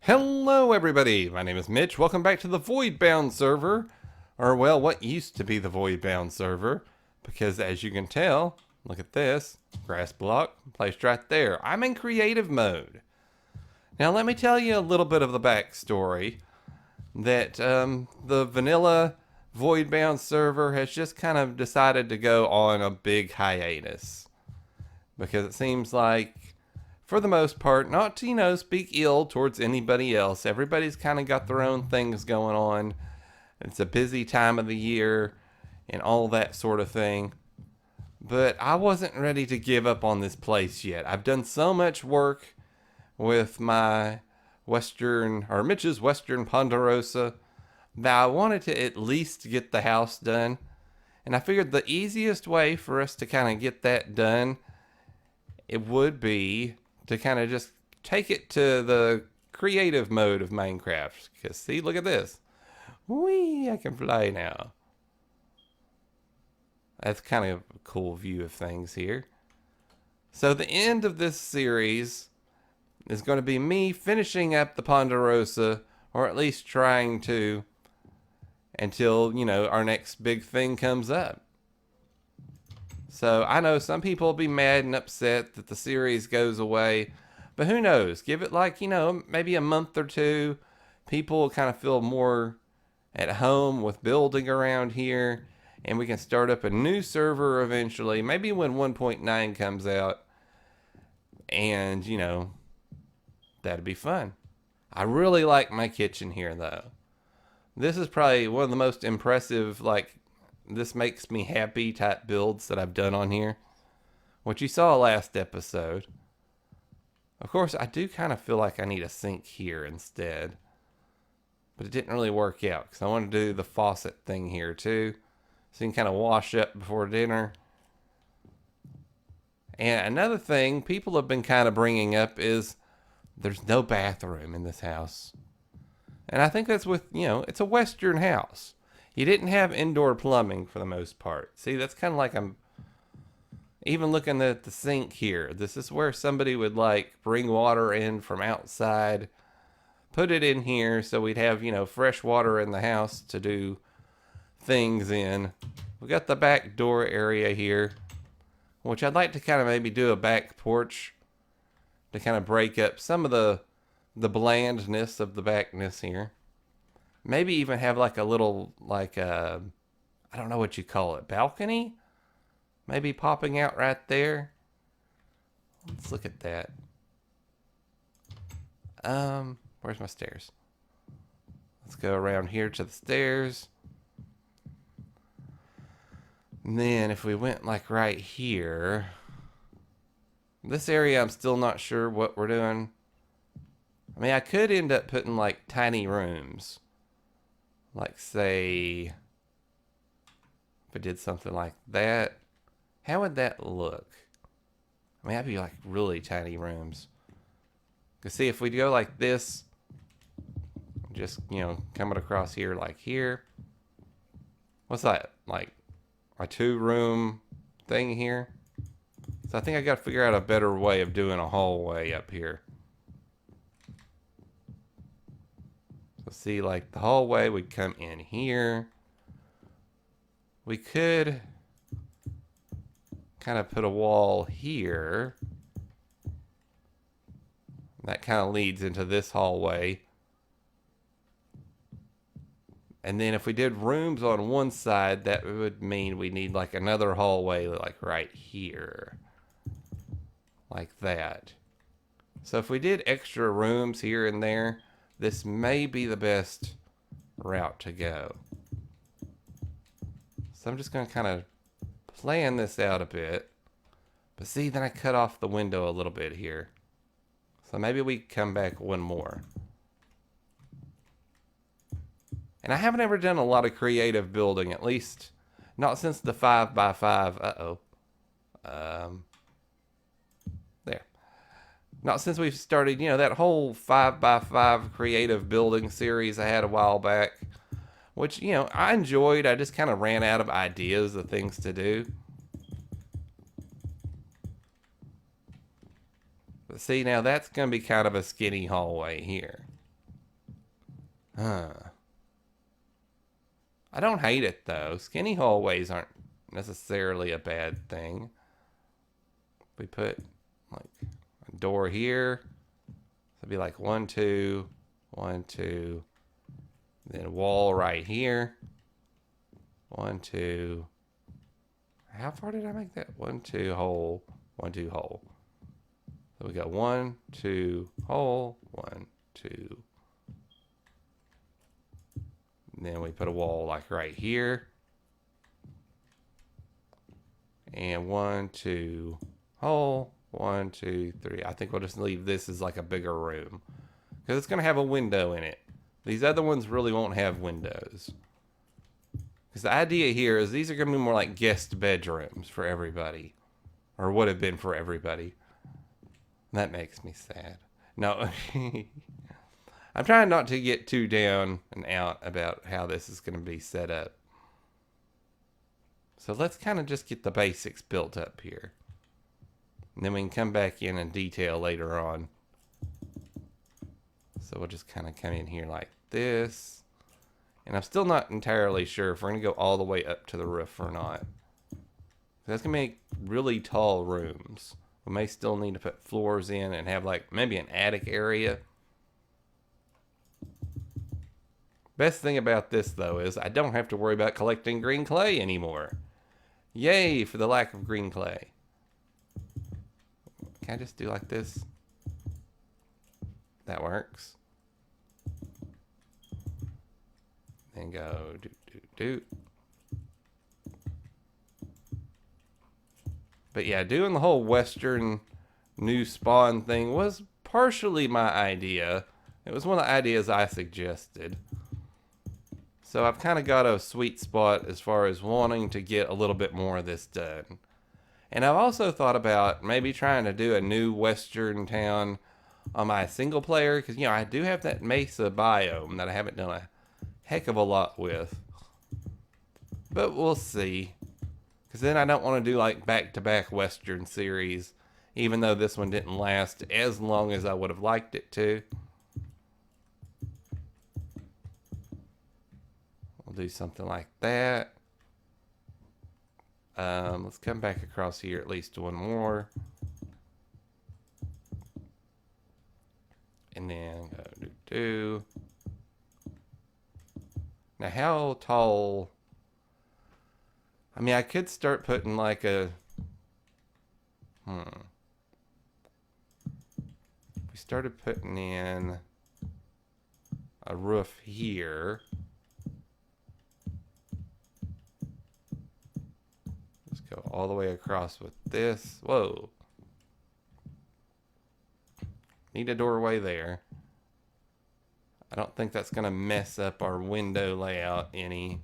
Hello everybody, my name is Mitch. Welcome back to the Voidbound server. Or well, what used to be the Voidbound server. Because as you can tell, look at this. Grass block, placed right there. I'm in creative mode. Now let me tell you a little bit of the backstory. That the vanilla Voidbound server has just kind of decided to go on a big hiatus. Because it seems like for the most part, not to, speak ill towards anybody else. Everybody's kind of got their own things going on. It's a busy time of the year and all that sort of thing. But I wasn't ready to give up on this place yet. I've done so much work with my Mitch's Western Ponderosa that I wanted to at least get the house done. And I figured the easiest way for us to kind of get that done, it would be to kind of just take it to the creative mode of Minecraft. Because see, look at this. Whee, I can fly now. That's kind of a cool view of things here. So the end of this series is going to be me finishing up the Ponderosa, or at least trying to, until, our next big thing comes up. So I know some people will be mad and upset that the series goes away, but who knows? Give it like, maybe a month or two. People will kind of feel more at home with building around here, and we can start up a new server eventually, maybe when 1.9 comes out, and, that'd be fun. I really like my kitchen here, though. This is probably one of the most impressive, this makes me happy type builds that I've done on here, which you saw last episode. Of course, I do kind of feel like I need a sink here instead, but it didn't really work out because I want to do the faucet thing here too, so you can kind of wash up before dinner. And another thing people have been kind of bringing up is there's no bathroom in this house, and I think that's with, it's a Western house. You didn't have indoor plumbing for the most part. See, that's kind of like I'm even looking at the sink here. This is where somebody would bring water in from outside, put it in here so we'd have, fresh water in the house to do things in. We got the back door area here, which I'd like to kind of maybe do a back porch to kind of break up some of the blandness of the backness here. Maybe even have a little, I don't know what you call it, balcony? Maybe popping out right there. Let's look at that. Where's my stairs? Let's go around here to the stairs. And then if we went right here, this area I'm still not sure what we're doing. I mean, I could end up putting tiny rooms. Say, if I did something like that, how would that look? I mean, that'd be really tiny rooms. Because see, if we go like this, just, coming across here here. What's that? A 2-room thing here? So I think I got to figure out a better way of doing a hallway up here. So see, the hallway would come in here. We could kind of put a wall here. That kind of leads into this hallway. And then if we did rooms on one side, that would mean we need another hallway right here. Like that. So if we did extra rooms here and there, this may be the best route to go. So I'm just going to kind of plan this out a bit. But see, then I cut off the window a little bit here. So maybe we come back one more. And I haven't ever done a lot of creative building, at least not since the 5x5. There. Not since we've started, that whole 5x5 creative building series I had a while back. Which, I enjoyed. I just kind of ran out of ideas of things to do. But see, now that's going to be kind of a skinny hallway here. Huh. I don't hate it though. Skinny hallways aren't necessarily a bad thing. We put like a door here. So it'd be like 1, 2, 1, 2. Then a wall right here. 1, 2. How far did I make that? 1, 2 hole. 1, 2 hole. So we got 1, 2 hole. 1, 2. And then we put a wall like right here. And 1, 2 hole. 1, 2, 3. I think we'll just leave this as like a bigger room. Because it's going to have a window in it. These other ones really won't have windows. Because the idea here is these are going to be more like guest bedrooms for everybody. Or would have been for everybody. That makes me sad. No. I'm trying not to get too down and out about how this is going to be set up. So let's kind of just get the basics built up here. And then we can come back in and detail later on. So we'll just kind of come in here like this. And I'm still not entirely sure if we're going to go all the way up to the roof or not. That's going to make really tall rooms. We may still need to put floors in and have like maybe an attic area. Best thing about this though is I don't have to worry about collecting green clay anymore. Yay for the lack of green clay. Can I just do like this? That works. Then go do, do, do. But yeah, doing the whole Western new spawn thing was partially my idea. It was one of the ideas I suggested. So I've kind of got a sweet spot as far as wanting to get a little bit more of this done. And I've also thought about maybe trying to do a new Western town on my single player. Because, you know, I do have that Mesa biome that I haven't done a heck of a lot with. But we'll see. Because then I don't want to do like back-to-back Western series. Even though this one didn't last as long as I would have liked it to. We'll do something like that. Let's come back across here at least one more. And then go do. Now how tall? I mean, I could start putting like a... We started putting in a roof here. Let's go all the way across with this. Whoa. Need a doorway there. I don't think that's going to mess up our window layout any.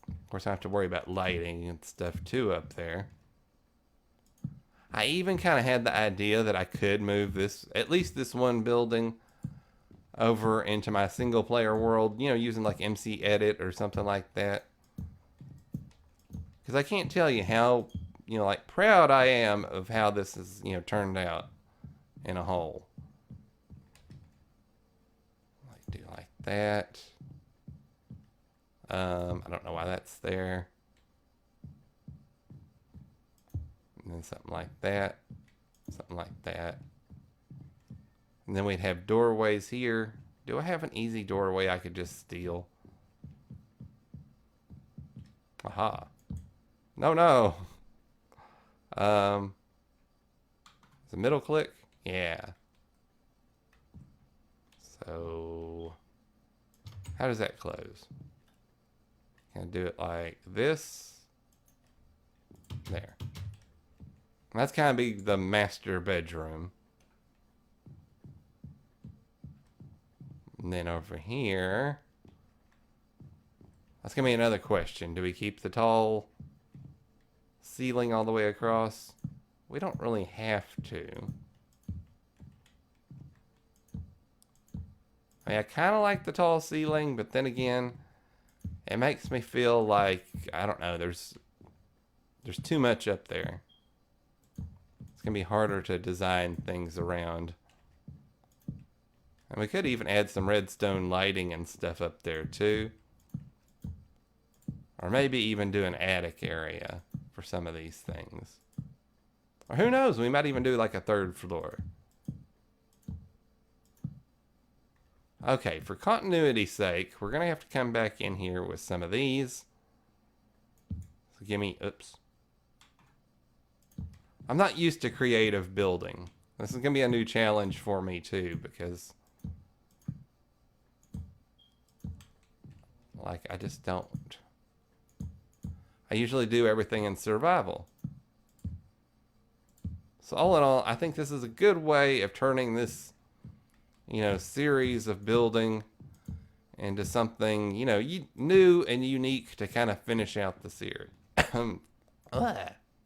Of course, I have to worry about lighting and stuff too up there. I even kind of had the idea that I could move this, at least this one building, over into my single player world, you know, using like MC Edit or something like that. Because I can't tell you how, you know, like proud I am of how this is, you know, turned out in a whole. Like do like that. I don't know why that's there. And then something like that. Something like that. And then we'd have doorways here. Do I have an easy doorway I could just steal? Aha. No, no. Is the middle click? Yeah. So, how does that close? Can I do it like this? There. That's kind of be the master bedroom. And then over here, that's going to be another question. Do we keep the tall ceiling all the way across? We don't really have to. I mean, I kind of like the tall ceiling, but then again, it makes me feel like, I don't know, there's too much up there. It's going to be harder to design things around. And we could even add some redstone lighting and stuff up there too. Or maybe even do an attic area for some of these things. Or who knows, we might even do like a third floor. Okay, for continuity's sake, we're going to have to come back in here with some of these. So give me, oops. I'm not used to creative building. This is going to be a new challenge for me too, because like I just don't. I usually do everything in survival. So all in all, I think this is a good way of turning this, you know, series of building into something, you know, new and unique to kind of finish out the series.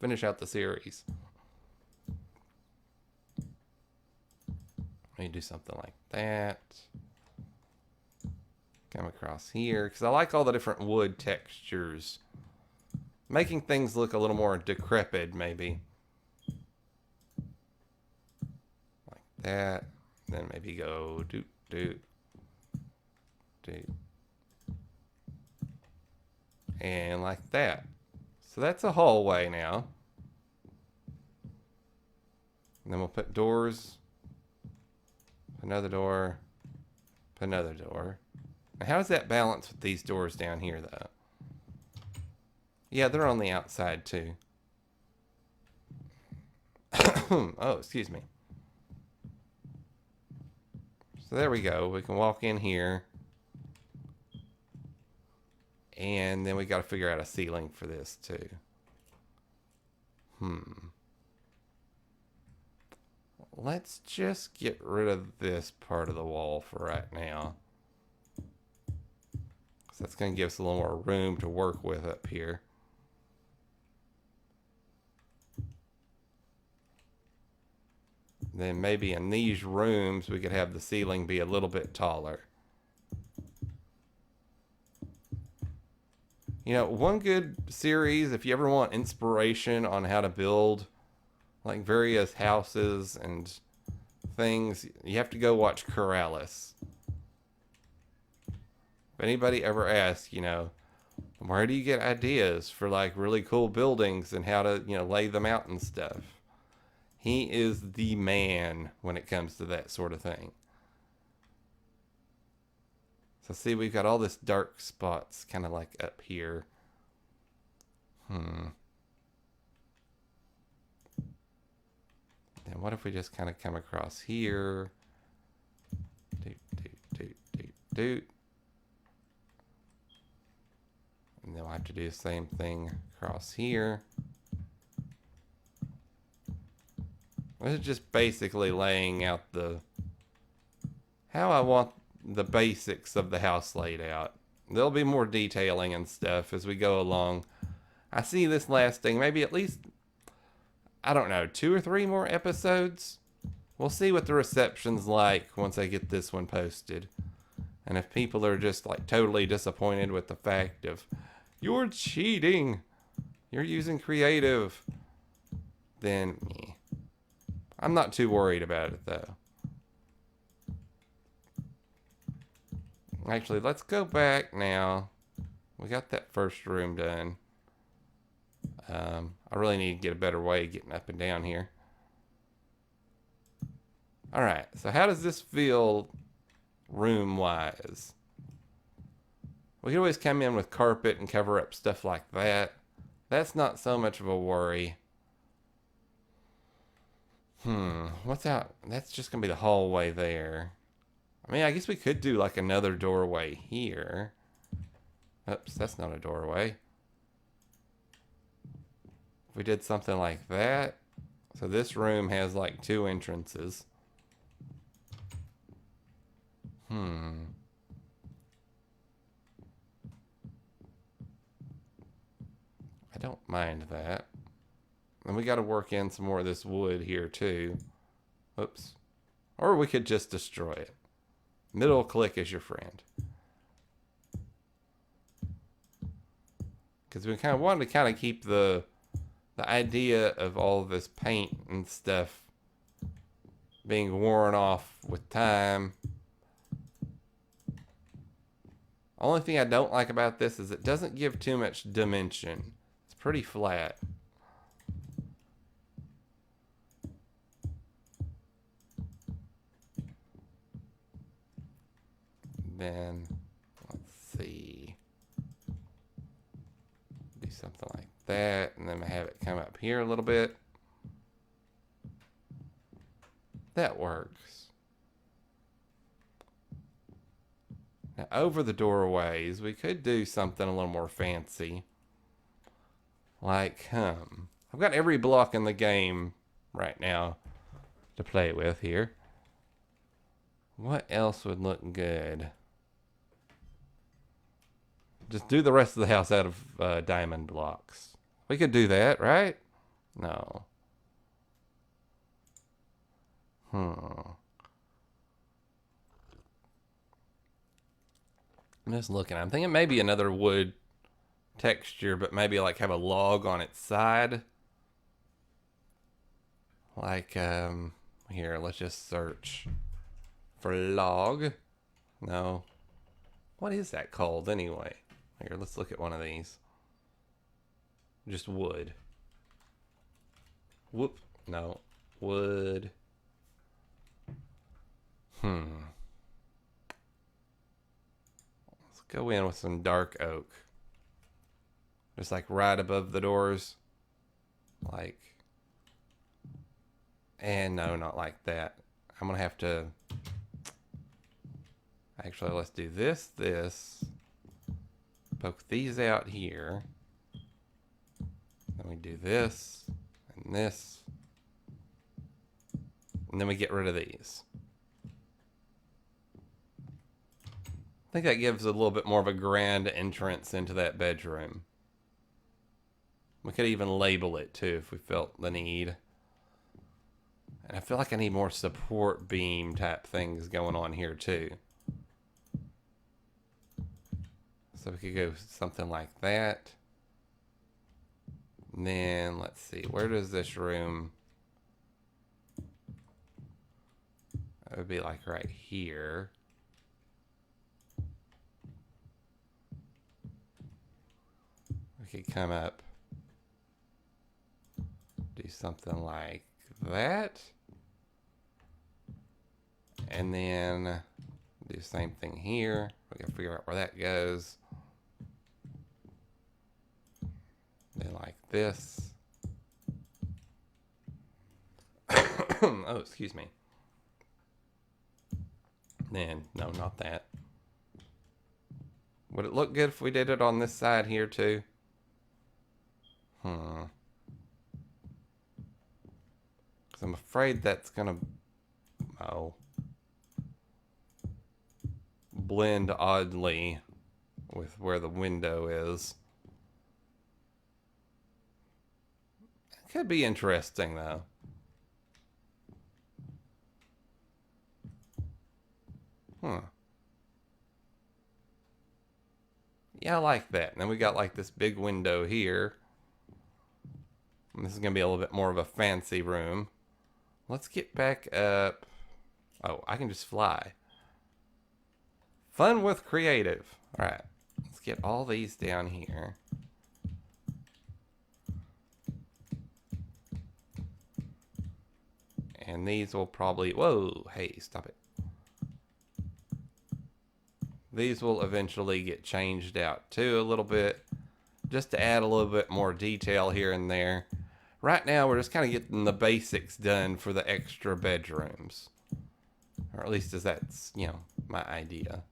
Finish out the series. Let me do something like that. Come across here, because I like all the different wood textures. Making things look a little more decrepit, maybe. Like that. Then maybe go doot, doot, doot. And like that. So that's a hallway now. And then we'll put doors. Another door. Put another door. Now how does that balance with these doors down here, though? Yeah, they're on the outside, too. Oh, excuse me. So there we go. We can walk in here. And then we got to figure out a ceiling for this, too. Let's just get rid of this part of the wall for right now. So that's going to give us a little more room to work with up here. Then maybe in these rooms we could have the ceiling be a little bit taller. You know, one good series, if you ever want inspiration on how to build like various houses and things, you have to go watch Corrales. If anybody ever asks, you know, where do you get ideas for like really cool buildings and how to, you know, lay them out and stuff? He is the man when it comes to that sort of thing. So see, we've got all this dark spots kind of like up here. Then what if we just kind of come across here? Doot, doot, doot, doot, doot. And then we'll have to do the same thing across here. This is just basically laying out how I want the basics of the house laid out. There'll be more detailing and stuff as we go along. I see this lasting maybe at least, I don't know, 2 or 3 more episodes. We'll see what the reception's like once I get this one posted. And if people are just like totally disappointed with the fact of, you're cheating, you're using creative, then I'm not too worried about it though. Actually, let's go back now. We got that first room done. I really need to get a better way of getting up and down here. Alright, so how does this feel room-wise? We can always come in with carpet and cover up stuff like that. That's not so much of a worry. What's out? That's just going to be the hallway there. I mean, I guess we could do like another doorway here. Oops, that's not a doorway. If we did something like that. So this room has like 2 entrances. I don't mind that. And we got to work in some more of this wood here too. Oops. Or we could just destroy it. Middle click is your friend. Because we kind of wanted to kind of keep the idea of all this paint and stuff being worn off with time. Only thing I don't like about this is it doesn't give too much dimension. It's pretty flat. Then, let's see. Do something like that, and then have it come up here a little bit. That works. Now, over the doorways, we could do something a little more fancy. Like, I've got every block in the game right now to play with here. What else would look good? Just do the rest of the house out of diamond blocks. We could do that, right? No. I'm just looking. I'm thinking maybe another wood texture, but maybe like have a log on its side. Like, here, let's just search for log. No. What is that called anyway? Here, let's look at one of these. Just wood. Whoop. No. Wood. Let's go in with some dark oak. Just like right above the doors. Like. And no, not like that. I'm going to have to. Actually, let's do this. Poke these out here. Then we do this. And this. And then we get rid of these. I think that gives a little bit more of a grand entrance into that bedroom. We could even label it too if we felt the need. And I feel like I need more support beam type things going on here too. So we could go something like that. And then let's see, where does this room? It would be like right here. We could come up, do something like that, and then do the same thing here. We gotta figure out where that goes. Then like this. Oh, excuse me. Then, no, not that. Would it look good if we did it on this side here too? Because I'm afraid that's gonna, blend oddly with where the window is. It could be interesting though. Yeah, I like that. And then we got like this big window here. And this is going to be a little bit more of a fancy room. Let's get back up. Oh, I can just fly. Fun with creative. All right. Let's get all these down here. And these will probably... Whoa, hey, stop it. These will eventually get changed out too a little bit. Just to add a little bit more detail here and there. Right now, we're just kind of getting the basics done for the extra bedrooms. Or at least as that's, you know, my idea.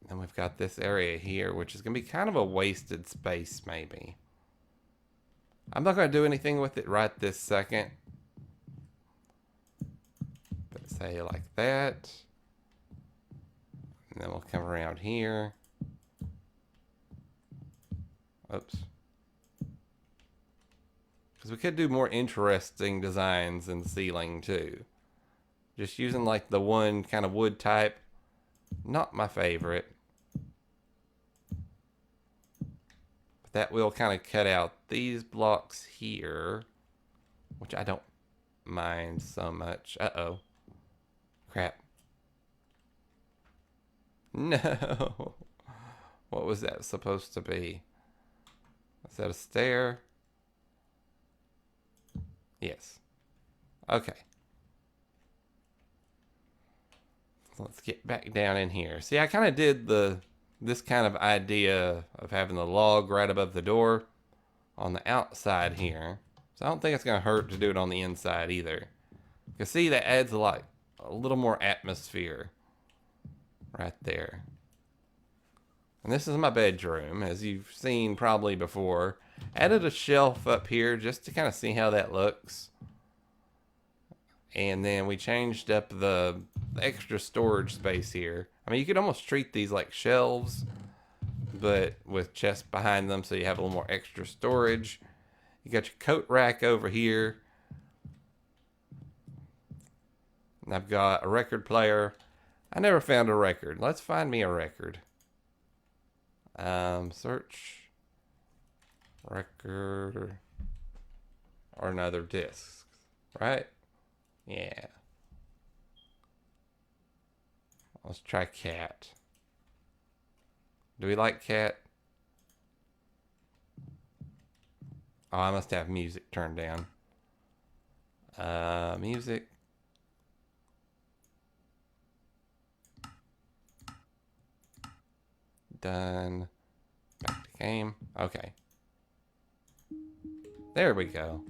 And we've got this area here, which is going to be kind of a wasted space, maybe. I'm not going to do anything with it right this second. But say like that. And then we'll come around here. Oops. Because we could do more interesting designs in the ceiling too. Just using like the one kind of wood type. Not my favorite. But that will kind of cut out these blocks here. Which I don't mind so much. Uh-oh. Crap. No. What was that supposed to be? Is that a stair? Yes. Okay. So let's get back down in here. See, I kind of did this kind of idea of having the log right above the door on the outside here. So I don't think it's going to hurt to do it on the inside either. You can see that adds a little more atmosphere right there. And this is my bedroom, as you've seen probably before. Added a shelf up here just to kind of see how that looks. And then we changed up the extra storage space here. I mean, you could almost treat these like shelves, but with chests behind them so you have a little more extra storage. You got your coat rack over here. And I've got a record player. I never found a record. Let's find me a record. Search record or another disc, right? Yeah. Let's try cat. Do we like cat? Oh, I must have music turned down. Music. Done. Back to game. Okay. There we go.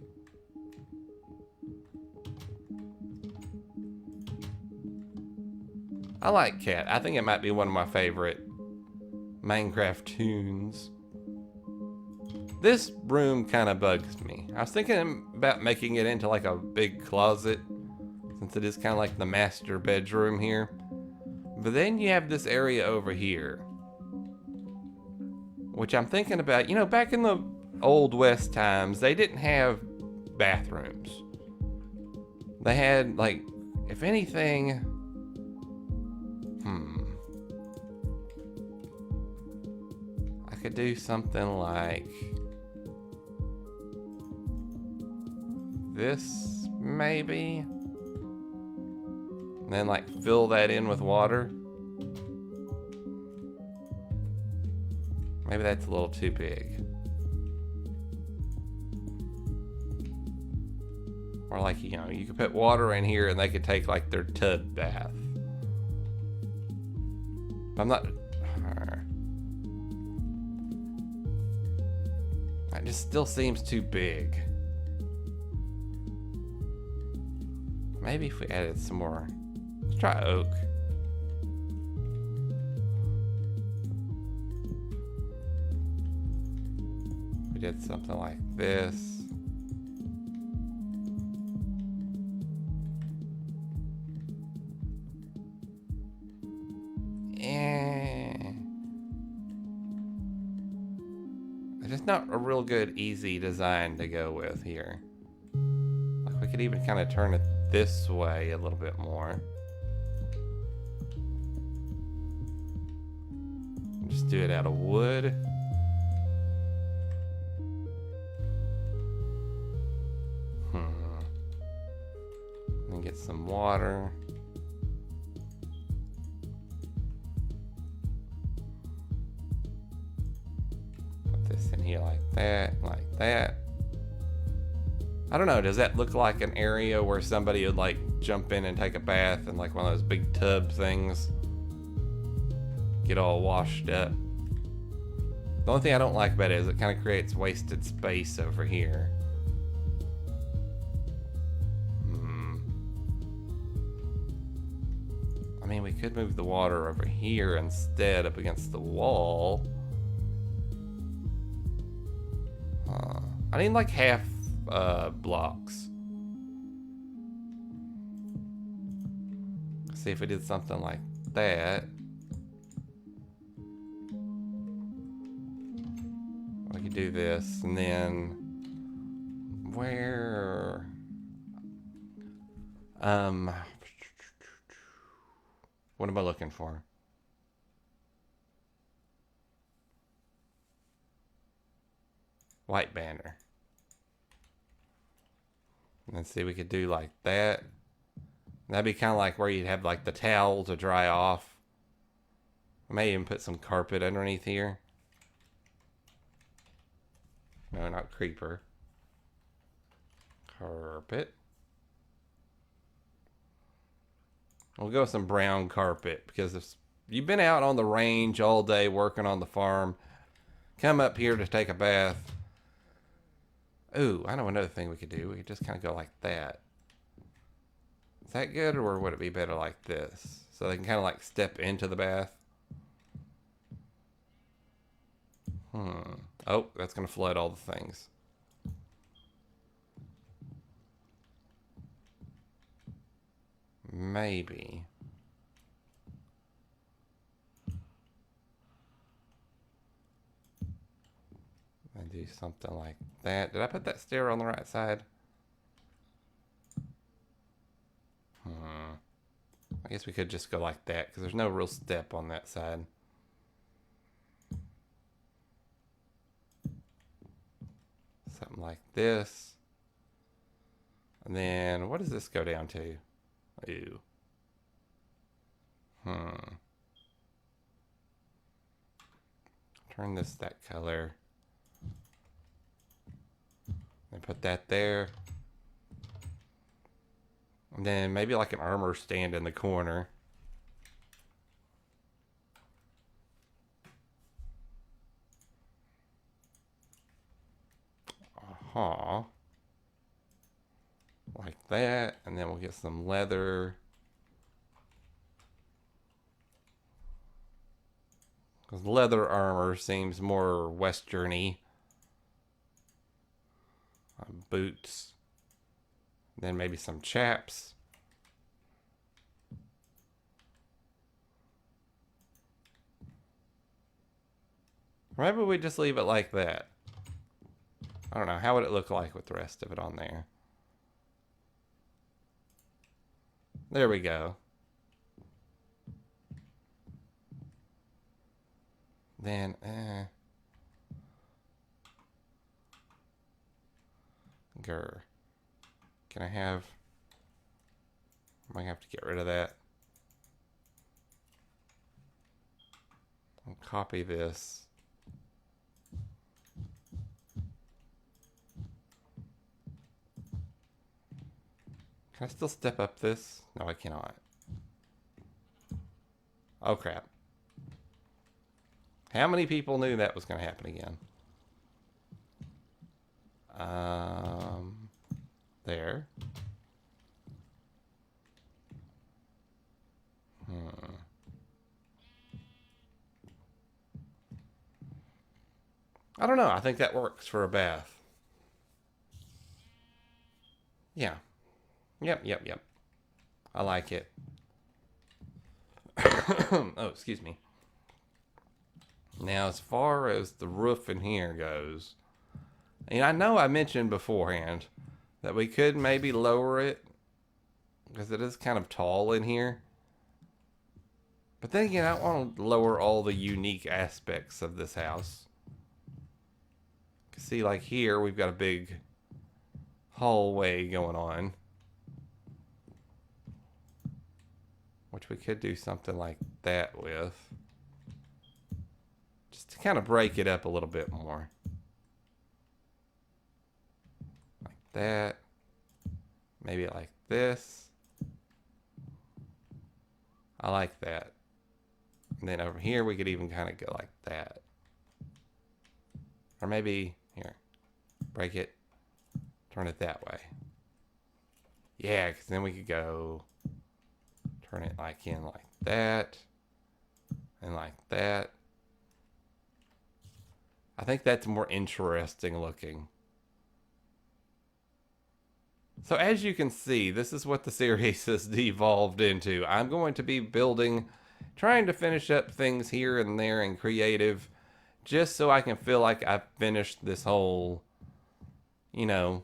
I like cat. I think it might be one of my favorite Minecraft tunes. This room kind of bugs me. I was thinking about making it into like a big closet, since it is kind of like the master bedroom here. But then you have this area over here, which I'm thinking about, you know, back in the old West times, they didn't have bathrooms. They had, like, if anything, I could do something like this, maybe. And then, like, fill that in with water. Maybe that's a little too big. Or like, you know, you could put water in here and they could take like their tub bath. I'm not... It just still seems too big. Maybe if we added some more... Let's try oak. We did something like this. It's just not a real good, easy design to go with here. Like, we could even kind of turn it this way a little bit more. Just do it out of wood. And get some water. Put this in here like that, like that. I don't know, does that look like an area where somebody would like jump in and take a bath in like one of those big tub things? Get all washed up. The only thing I don't like about it is it kind of creates wasted space over here. I mean, we could move the water over here instead, up against the wall. I need like half blocks. See if we did something like that. We could do this, and then where? What am I looking for? White banner. And then see, we could do like that. That'd be kind of like where you'd have like the towel to dry off. I may even put some carpet underneath here. No, not creeper. Carpet. We'll go with some brown carpet because if you've been out on the range all day working on the farm, come up here to take a bath. Ooh, I know another thing we could do. We could just kind of go like that. Is that good, or would it be better like this? So they can kind of like step into the bath. Oh, that's going to flood all the things. Maybe. And do something like that. Did I put that stair on the right side? I guess we could just go like that because there's no real step on that side. Something like this. And then what does this go down to? Ooh. Turn this that color. And put that there. And then maybe like an armor stand in the corner. Like that. And then we'll get some leather. Because leather armor seems more western-y. Boots. Then maybe some chaps. Maybe we just leave it like that. I don't know. How would it look like with the rest of it on there? There we go. Then, grr. Can I have... I might have to get rid of that. I'll copy this. Can I still step up this? No, I cannot. Oh, crap. How many people knew that was going to happen again? There. I don't know. I think that works for a bath. Yeah. Yep. I like it. Oh, excuse me. Now, as far as the roof in here goes, and I know I mentioned beforehand that we could maybe lower it because it is kind of tall in here. But then again, I don't want to lower all the unique aspects of this house. See, like here, we've got a big hallway going on, which we could do something like that with, just to kind of break it up a little bit more. Like that. Maybe like this. I like that. And then over here, we could even kind of go like that. Or maybe, here, break it, turn it that way. Yeah, because then we could go turn it like in like that and like that. I think that's more interesting looking. So as you can see, this is what the series has devolved into. I'm going to be building, trying to finish up things here and there in creative, just so I can feel like I've finished this whole, you know,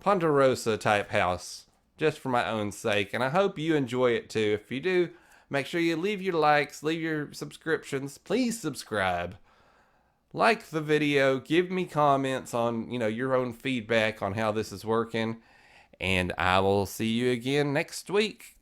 ponderosa type house, just for my own sake. And I hope you enjoy it too. If you do, make sure you leave your likes, leave your subscriptions. Please subscribe. Like the video, give me comments on, you know, your own feedback on how this is working. And I will see you again next week.